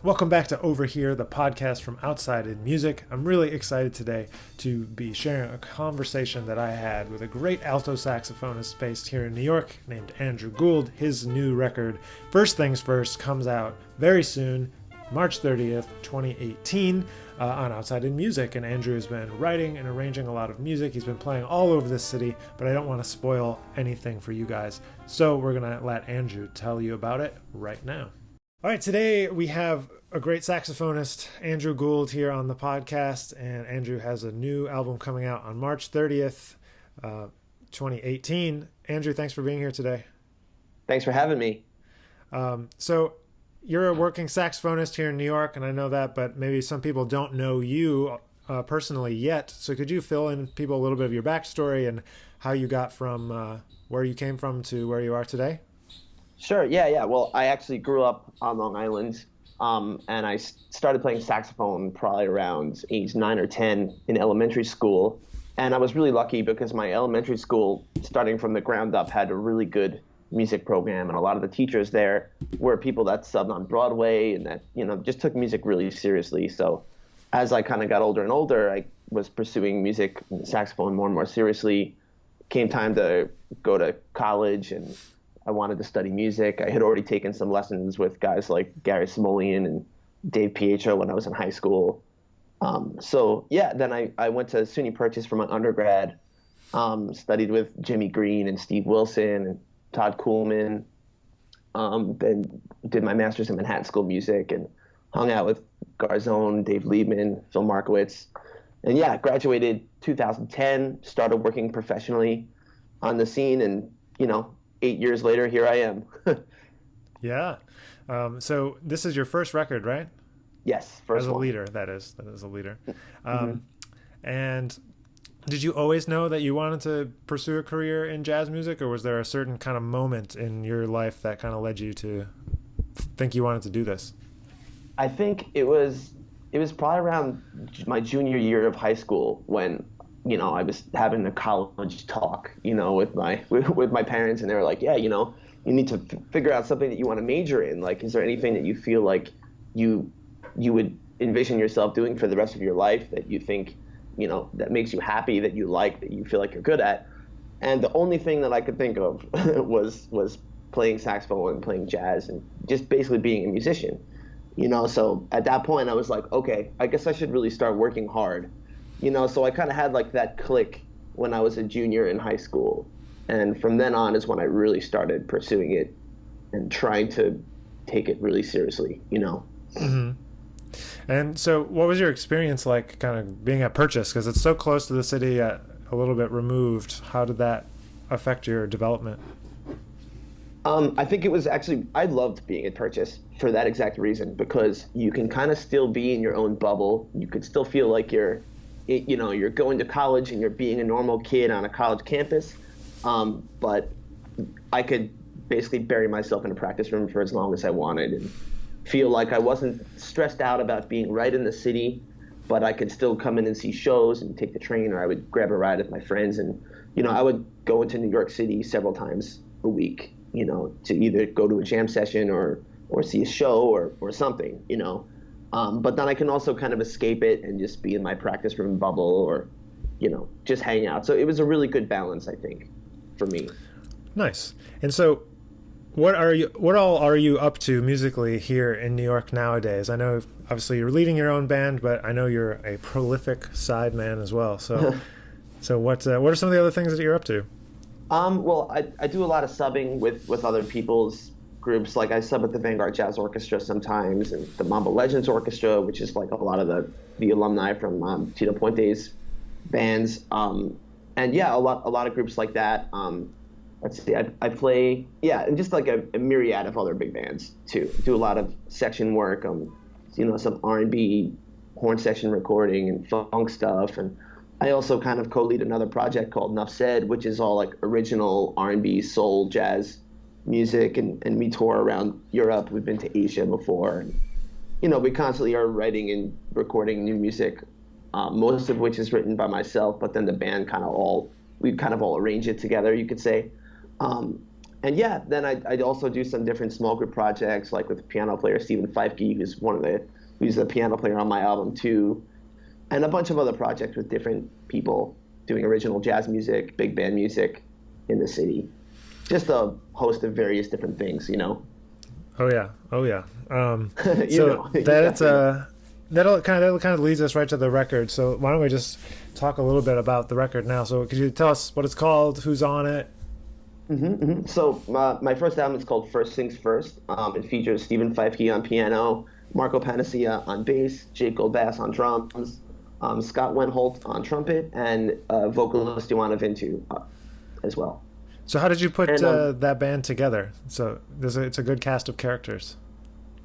Welcome back to overHERE, the podcast from Outside in Music. I'm really excited today to be sharing a conversation that I had with a great alto saxophonist based here in New York named Andrew Gould. His new record, First Things First, comes out very soon, March 30th, 2018, on Outside in Music. And Andrew has been writing and arranging a lot of music. He's been playing all over this city, but I don't want to spoil anything for you guys. So we're going to let Andrew tell you about it right now. All right, today we have a great saxophonist, Andrew Gould, here on the podcast, and Andrew has a new album coming out on March 30th, 2018. Andrew, thanks for being here today. Thanks for having me. So you're a working saxophonist here in New York, and I know that, but maybe some people don't know you personally yet. So could you fill in people a little bit of your backstory and how you got from where you came from to where you are today? Sure, yeah. Well, I actually grew up on Long Island, and I started playing saxophone probably around age 9 or 10 in elementary school. And I was really lucky because my elementary school, starting from the ground up, had a really good music program, and a lot of the teachers there were people that subbed on Broadway and that, just took music really seriously. So as I kind of got older and older, I was pursuing music and saxophone more and more seriously. Came time to go to college, and I wanted to study music. I had already taken some lessons with guys like Gary Simoleon and Dave Pietro when I was in high school. Then I went to SUNY Purchase for my undergrad, studied with Jimmy Green and Steve Wilson and Todd Kuhlman, then did my master's in Manhattan School of Music and hung out with Garzone, Dave Liebman, Phil Markowitz. And graduated 2010, started working professionally on the scene, and 8 years later, here I am. Yeah. So this is your first record, right? Yes, first As a one. leader, that is a leader. And did you always know that you wanted to pursue a career in jazz music, or was there a certain kind of moment in your life that kind of led you to think you wanted to do this? I think it was probably around my junior year of high school when I was having a college talk, with my parents, and they were like, yeah, you need to figure out something that you want to major in. Like, is there anything that you feel like you would envision yourself doing for the rest of your life that you think, that makes you happy, that you like, that you feel like you're good at? And the only thing that I could think of was playing saxophone and playing jazz and just basically being a musician, So at that point I was like, okay, I guess I should really start working hard. So I kind of had like that click when I was a junior in high school. And from then on is when I really started pursuing it and trying to take it really seriously, Mm-hmm. And so what was your experience like kind of being at Purchase? Because it's so close to the city, a little bit removed. How did that affect your development? I think it was actually, I loved being at Purchase for that exact reason, because you can kind of still be in your own bubble. You could still feel like you're going to college and you're being a normal kid on a college campus. But I could basically bury myself in a practice room for as long as I wanted and feel like I wasn't stressed out about being right in the city, but I could still come in and see shows and take the train, or I would grab a ride with my friends. And, I would go into New York City several times a week, to either go to a jam session or see a show or something, But then I can also kind of escape it and just be in my practice room bubble or, just hang out. So it was a really good balance, I think, for me. Nice. And so what all are you up to musically here in New York nowadays? I know obviously you're leading your own band, but I know you're a prolific sideman as well. So what are some of the other things that you're up to? Well, I do a lot of subbing with other people's groups. Like I sub at the Vanguard Jazz Orchestra sometimes, and the Mambo Legends Orchestra, which is like a lot of the alumni from Tito Puente's bands. And yeah, a lot of groups like that. Let's see, I play, and just like a myriad of other big bands too. Do a lot of section work, some R&B horn section recording and funk stuff. And I also kind of co-lead another project called Nuff Said, which is all like original R&B, soul, jazz music, and we tour around Europe. We've been to Asia before, and we constantly are writing and recording new music, most of which is written by myself, but then the band we kind of all arrange it together, you could say. And yeah, then I'd also do some different small group projects, like with piano player Stephen Feifke, who's the piano player on my album too, and a bunch of other projects with different people doing original jazz music, big band music in the city. Just a host of various different things, you know. Oh yeah, oh yeah. So that'll kind of leads us right to the record. So why don't we just talk a little bit about the record now? So could you tell us what it's called, who's on it? So my first album is called First Things First. It features Stephen Feifke on piano, Marco Panacea on bass, Jake Goldbass on drums, Scott Wenholt on trumpet, and vocalist Joanna Vintu as well. So how did you put that band together? So it's a good cast of characters.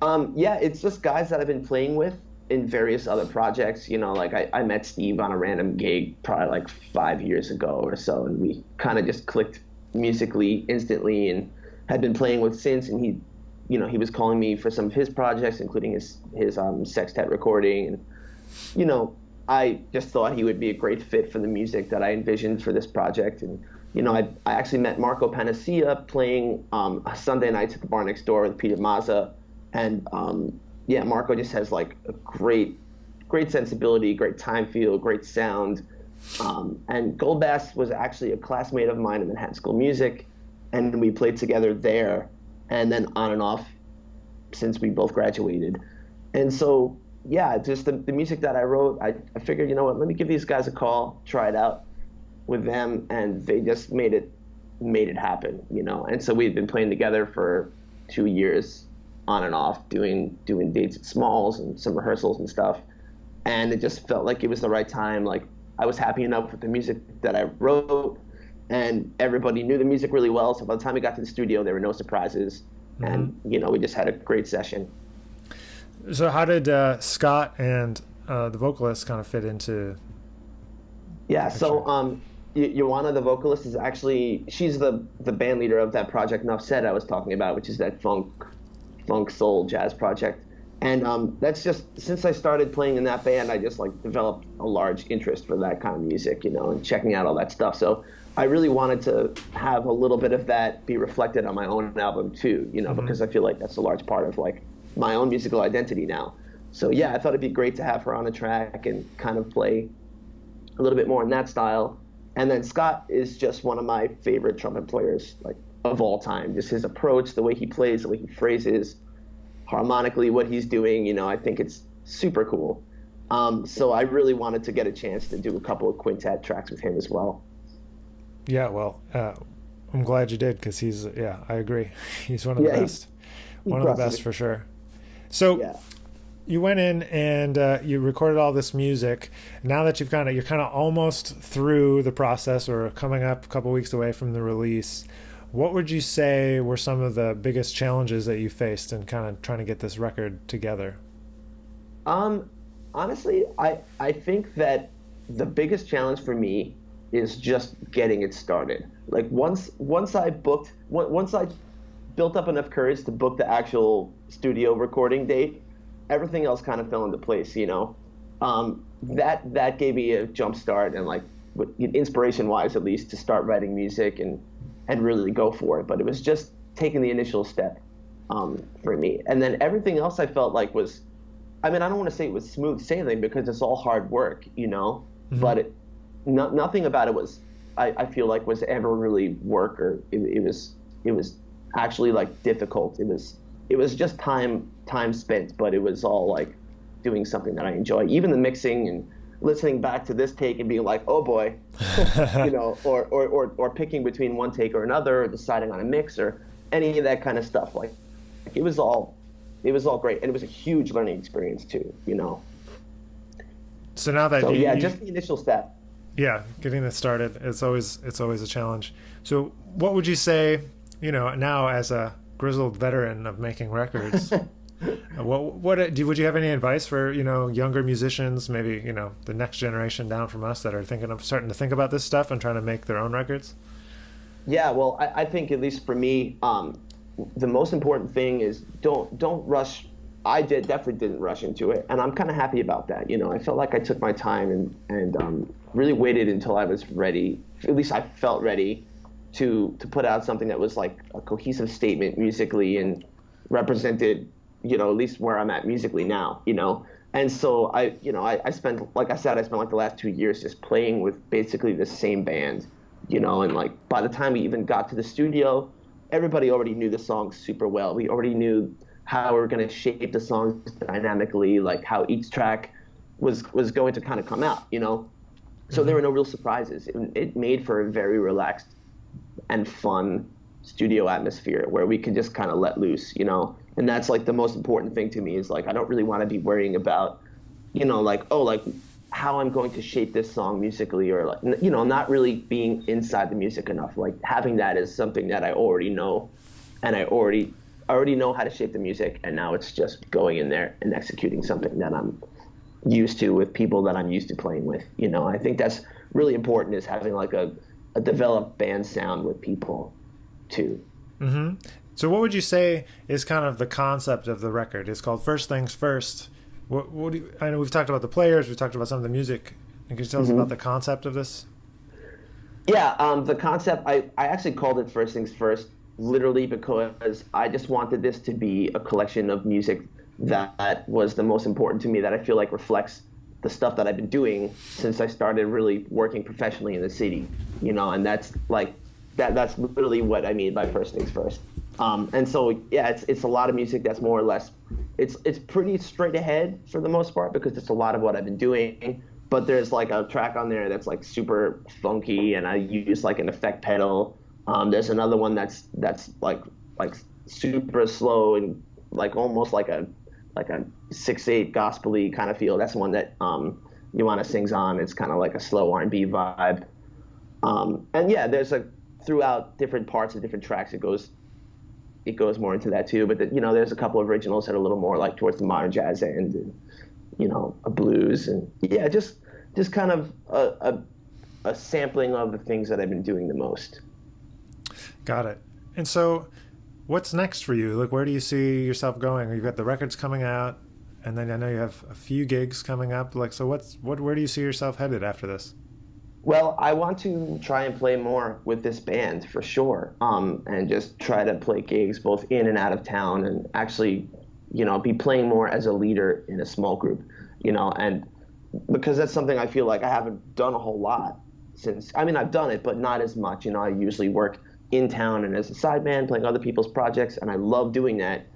Yeah, it's just guys that I've been playing with in various other projects. You know, like I met Steve on a random gig probably like 5 years ago or so, and we kind of just clicked musically instantly and had been playing with since. And he was calling me for some of his projects, including his sextet recording. And, you know, I just thought he would be a great fit for the music that I envisioned for this project. And, you know, I actually met Marco Panacea playing Sunday nights at the bar next door with Peter Mazza. And yeah, Marco just has like a great sensibility, great time feel, great sound. And Goldbass was actually a classmate of mine in Manhattan School of Music, and we played together there, and then on and off since we both graduated. And so, yeah, just the music that I wrote, I figured, you know what, let me give these guys a call, try it out with them, and they just made it happen, you know. And so we'd been playing together for 2 years on and off, doing dates at Smalls and some rehearsals and stuff. And it just felt like it was the right time. Like, I was happy enough with the music that I wrote, and everybody knew the music really well. So by the time we got to the studio, there were no surprises. Mm-hmm. And, you know, we just had a great session. So how did Scott and the vocalist kind of fit into? Yeah, so Joanna, the vocalist, is actually, she's the band leader of that project Nuff Said I was talking about, which is that funk soul jazz project. And that's just, since I started playing in that band, I just like developed a large interest for that kind of music, you know, and checking out all that stuff. So I really wanted to have a little bit of that be reflected on my own album too, you know, mm-hmm. because I feel like that's a large part of like my own musical identity now. So yeah, I thought it'd be great to have her on the track and kind of play a little bit more in that style. And then Scott is just one of my favorite trumpet players, like, of all time. Just his approach, the way he plays, the way he phrases, harmonically what he's doing, you know, I think it's super cool. So I really wanted to get a chance to do a couple of quintet tracks with him as well. Yeah, well, I'm glad you did, because I agree. He's one of the best. One of the best for sure. So yeah. You went in and you recorded all this music. Now that you're kind of almost through the process, or coming up a couple weeks away from the release, what would you say were some of the biggest challenges that you faced in kind of trying to get this record together? Honestly, I think that the biggest challenge for me is just getting it started. Like once I built up enough courage to book the actual studio recording date, everything else kind of fell into place, you know. That gave me a jump start, and like inspiration wise, at least, to start writing music and really go for it. But it was just taking the initial step for me. And then everything else I felt like was, I mean, I don't want to say it was smooth sailing, because it's all hard work, you know, mm-hmm. but nothing about it was, I feel like, was ever really work, or it was actually like difficult. It was just time spent, but it was all like doing something that I enjoy. Even the mixing and listening back to this take and being like, oh boy, you know, or picking between one take or another, or deciding on a mix, or any of that kind of stuff. Like it was all great, and it was a huge learning experience too, you know. So now that just the initial step. Yeah, getting this started, it's always a challenge. So what would you say, you know, now as a grizzled veteran of making records, would you have any advice for, you know, younger musicians, maybe, you know, the next generation down from us, that are starting to think about this stuff and trying to make their own records? Yeah, well, I think, at least for me, the most important thing is don't rush. I definitely didn't rush into it, and I'm kind of happy about that. You know, I felt like I took my time and really waited until I was ready. At least I felt ready to put out something that was like a cohesive statement musically and represented, at least where I'm at musically now, And so I spent, like I said, I spent like the last 2 years just playing with basically the same band, and like by the time we even got to the studio, everybody already knew the songs super well. We already knew how we were going to shape the songs dynamically, like how each track was going to kind of come out, So there were no real surprises. It made for a very relaxed and fun studio atmosphere where we could just kind of let loose, And that's like the most important thing to me is like I don't really want to be worrying about, like how I'm going to shape this song musically or like not really being inside the music enough. Like having that is something that I already know, and I already know how to shape the music, and now it's just going in there and executing something that I'm used to with people that I'm used to playing with. I think that's really important is having like a developed band sound with people too. Mm-hmm. So what would you say is kind of the concept of the record? It's called First Things First. What do you, I know we've talked about the players, we've talked about some of the music. Can you tell us about the concept of this? Yeah, the concept, I actually called it First Things First literally because I just wanted this to be a collection of music that was the most important to me, that I feel like reflects the stuff that I've been doing since I started really working professionally in the city, and that's like that's literally what I mean by First Things First. And so yeah, it's a lot of music that's more or less it's pretty straight ahead for the most part because it's a lot of what I've been doing. But there's like a track on there that's like super funky, and I use like an effect pedal. There's another one that's like super slow and like almost like a 6/8 gospel-y kind of feel. That's the one that Ioana sings on. It's kind of like a slow R&B vibe. And yeah, there's throughout different parts of different tracks, it goes more into that too. But there's a couple of originals that are a little more like towards the modern jazz end, and a blues, and yeah, just kind of a sampling of the things that I've been doing the most. Got it. And so what's next for you? Like, where do you see yourself going? You've got the records coming out, and then I know you have a few gigs coming up. Like, so where do you see yourself headed after this? Well, I want to try and play more with this band for sure, and just try to play gigs both in and out of town, and actually, be playing more as a leader in a small group, and because that's something I feel like I haven't done a whole lot since. I mean, I've done it, but not as much. I usually work in town and as a sideman playing other people's projects, and I love doing that.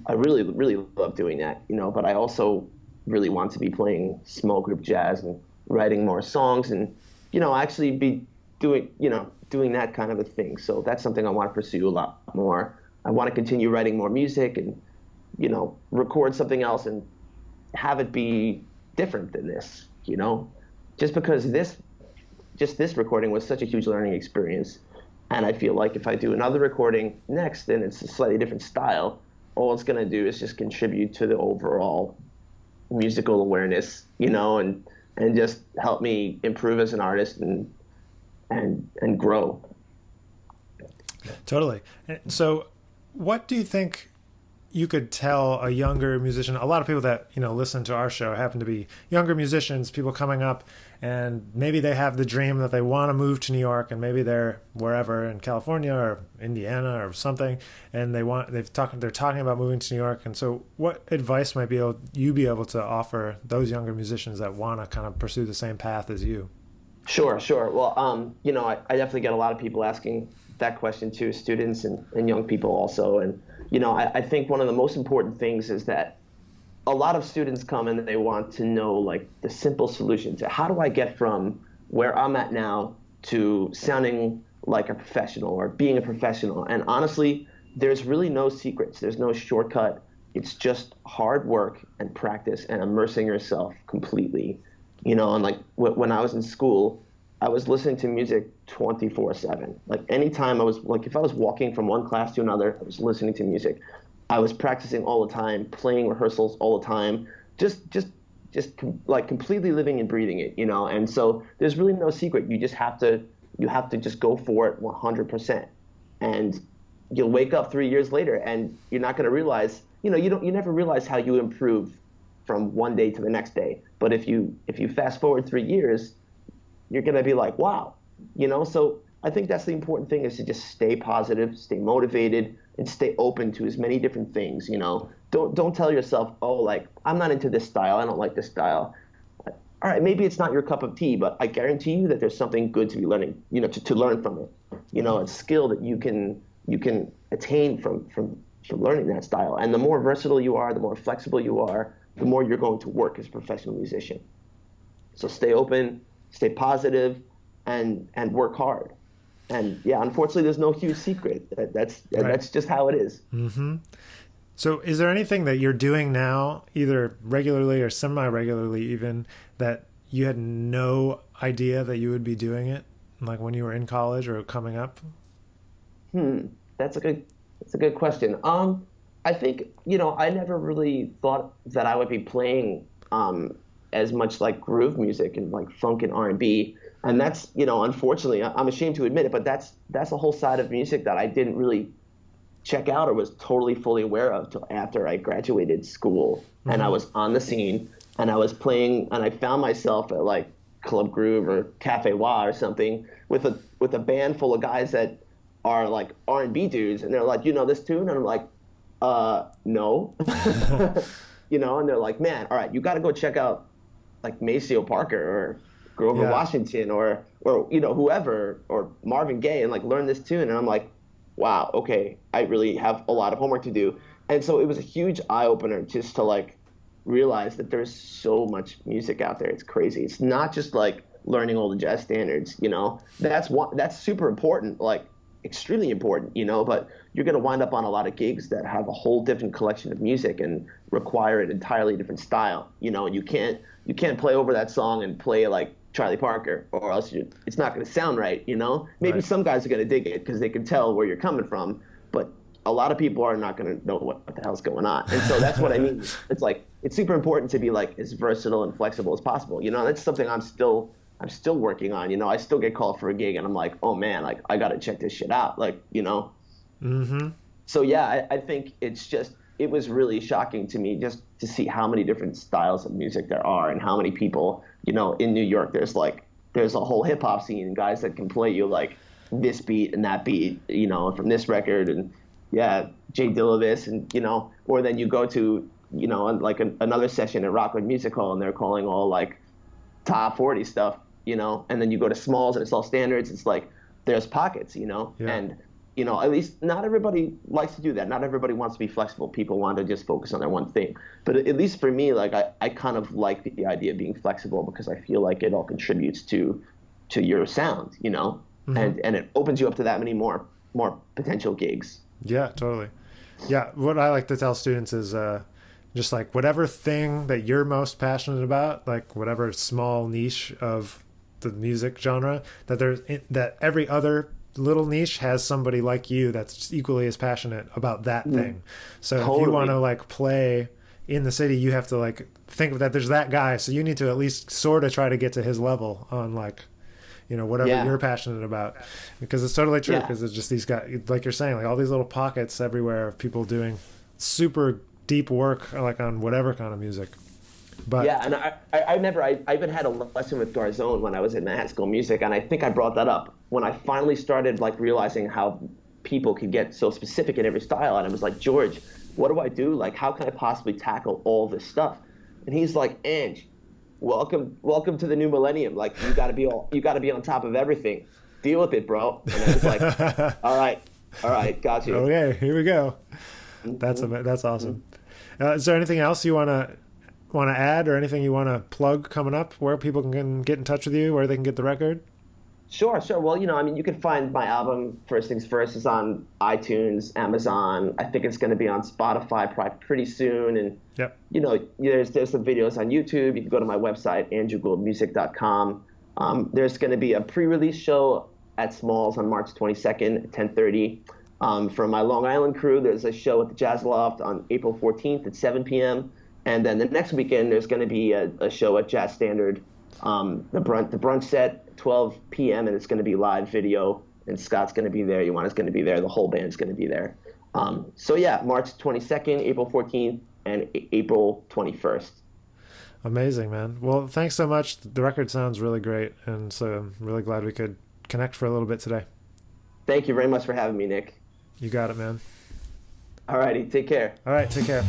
I really, really love doing that, but I also really want to be playing small group jazz and writing more songs and actually be doing that kind of a thing. So that's something I want to pursue a lot more. I want to continue writing more music and, record something else and have it be different than this, just because this recording was such a huge learning experience. And I feel like if I do another recording next, then it's a slightly different style. All it's going to do is just contribute to the overall musical awareness, and just help me improve as an artist and grow. Totally. So what do you think you could tell a younger musician? A lot of people that listen to our show happen to be younger musicians, people coming up, and maybe they have the dream that they want to move to New York, and maybe they're wherever in California or Indiana or something, and they're talking about moving to New York. And so what advice might you be able to offer those younger musicians that want to kind of pursue the same path as you? Sure. Well, I definitely get a lot of people asking that question too, students and young people also. And I think one of the most important things is that a lot of students come and they want to know like the simple solution to how do I get from where I'm at now to sounding like a professional or being a professional. And honestly, there's really no secrets. There's no shortcut. It's just hard work and practice and immersing yourself completely. And like when I was in school, I was listening to music 24/7. Like anytime I was like, if I was walking from one class to another, I was listening to music. I was practicing all the time, playing rehearsals all the time, just like completely living and breathing it, And so there's really no secret. You have to just go for it 100%. And you'll wake up 3 years later and you're not going to realize, you never realize how you improve from one day to the next day. But if you fast forward 3 years, you're going to be like, wow, So I think that's the important thing, is to just stay positive, stay motivated, and stay open to as many different things. Don't tell yourself, oh, like, I'm not into this style, I don't like this style. All right, maybe it's not your cup of tea, but I guarantee you that there's something good to be learning, to learn from it. A skill that you can attain from learning that style. And the more versatile you are, the more flexible you are, the more you're going to work as a professional musician. So stay open, stay positive, and work hard. And yeah, unfortunately, there's no huge secret. That's just how it is. Mm-hmm. So is there anything that you're doing now, either regularly or semi-regularly even, that you had no idea that you would be doing it, like when you were in college or coming up? That's a good question. I think, I never really thought that I would be playing as much like groove music and like funk and R&B. And that's, unfortunately, I'm ashamed to admit it, but that's a whole side of music that I didn't really check out or was totally fully aware of till after I graduated school. Mm-hmm. And I was on the scene and I was playing, and I found myself at like Club Groove or Cafe Wah or something with a band full of guys that are like R&B dudes, and they're like, this tune? And I'm like, no. And they're like, man, all right, you got to go check out like Maceo Parker or Grover Washington or whoever, or Marvin Gaye, and like learn this tune. And I'm like, wow, okay, I really have a lot of homework to do. And so it was a huge eye opener just to like realize that there's so much music out there. It's crazy. It's not just like learning all the jazz standards, that's super important, like extremely important, but you're going to wind up on a lot of gigs that have a whole different collection of music and require an entirely different style, and you can't play over that song and play like Charlie Parker, or else it's not going to sound right. Maybe Right. Some guys are going to dig it because they can tell where you're coming from, but a lot of people are not going to know what the hell's going on. And so that's what I mean. It's like, it's super important to be like as versatile and flexible as possible. That's something I'm still working on. I still get called for a gig and I'm like, oh man, like I got to check this shit out. Like, Mm-hmm. So yeah, I think it was really shocking to me just to see how many different styles of music there are, and how many people, in New York, there's a whole hip hop scene, and guys that can play you like this beat and that beat, from this record, and yeah, Jay Dilla this, and or then you go to, like another session at Rockwood Music Hall and they're calling all like top 40 stuff, and then you go to Smalls and it's all standards. It's like there's pockets, Yeah. and at least not everybody likes to do that. Not everybody wants to be flexible. People want to just focus on their one thing. But at least for me, like I kind of like the idea of being flexible, because I feel like it all contributes to your sound, Mm-hmm. and it opens you up to that many more potential gigs. Yeah, totally. Yeah, what I like to tell students is just like whatever thing that you're most passionate about, like whatever small niche of the music genre, that every other little niche has somebody like you that's equally as passionate about that thing. So Totally. if you want to like play in the city, you have to like think of that there's that guy, so you need to at least sort of try to get to his level on like whatever you're passionate about, because it's totally true, because it's just these guys, like you're saying, like all these little pockets everywhere of people doing super deep work like on whatever kind of music. But yeah, and I even had a lesson with Garzone when I was in Manhattan School of Music, and I think I brought that up when I finally started like realizing how people could get so specific in every style. And I was like, George, what do I do? Like, how can I possibly tackle all this stuff? And he's like, Ange, welcome to the new millennium. Like, you got to be on top of everything. Deal with it, bro. And I was like, all right, got you. Okay, here we go. That's awesome. Is there anything else you want to add, or anything you want to plug coming up, where people can get in touch with you, where they can get the record? Sure. Well, you can find my album, First Things First, is on iTunes, Amazon. I think it's going to be on Spotify pretty soon. And, Yep. There's some videos on YouTube. You can go to my website, andrewgouldmusic.com. There's going to be a pre-release show at Smalls on March 22nd at 10:30. For my Long Island crew, there's a show at the Jazz Loft on April 14th at 7 p.m. And then the next weekend, there's going to be a show at Jazz Standard, the brunch set, 12 p.m., and it's going to be live video, and Scott's going to be there, Ioana's going to be there, the whole band's going to be there. So yeah, March 22nd, April 14th, and April 21st. Amazing, man. Well, thanks so much. The record sounds really great, and so I'm really glad we could connect for a little bit today. Thank you very much for having me, Nick. You got it, man. Alrighty, take care. All right, take care.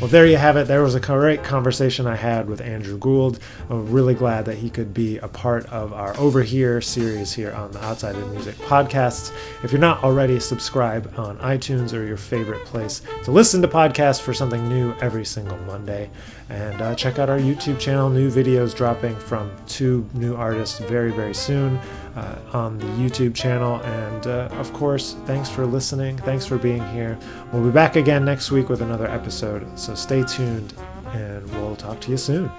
Well, there you have it. There was a great conversation I had with Andrew Gould. I'm really glad that he could be a part of our overHERE series here on the Outside of Music podcasts. If you're not already, subscribe on iTunes or your favorite place to listen to podcasts for something new every single Monday. And check out our YouTube channel. New videos dropping from 2 new artists very, very soon on the YouTube channel. And of course, thanks for listening. Thanks for being here. We'll be back again next week with another episode. So stay tuned and we'll talk to you soon.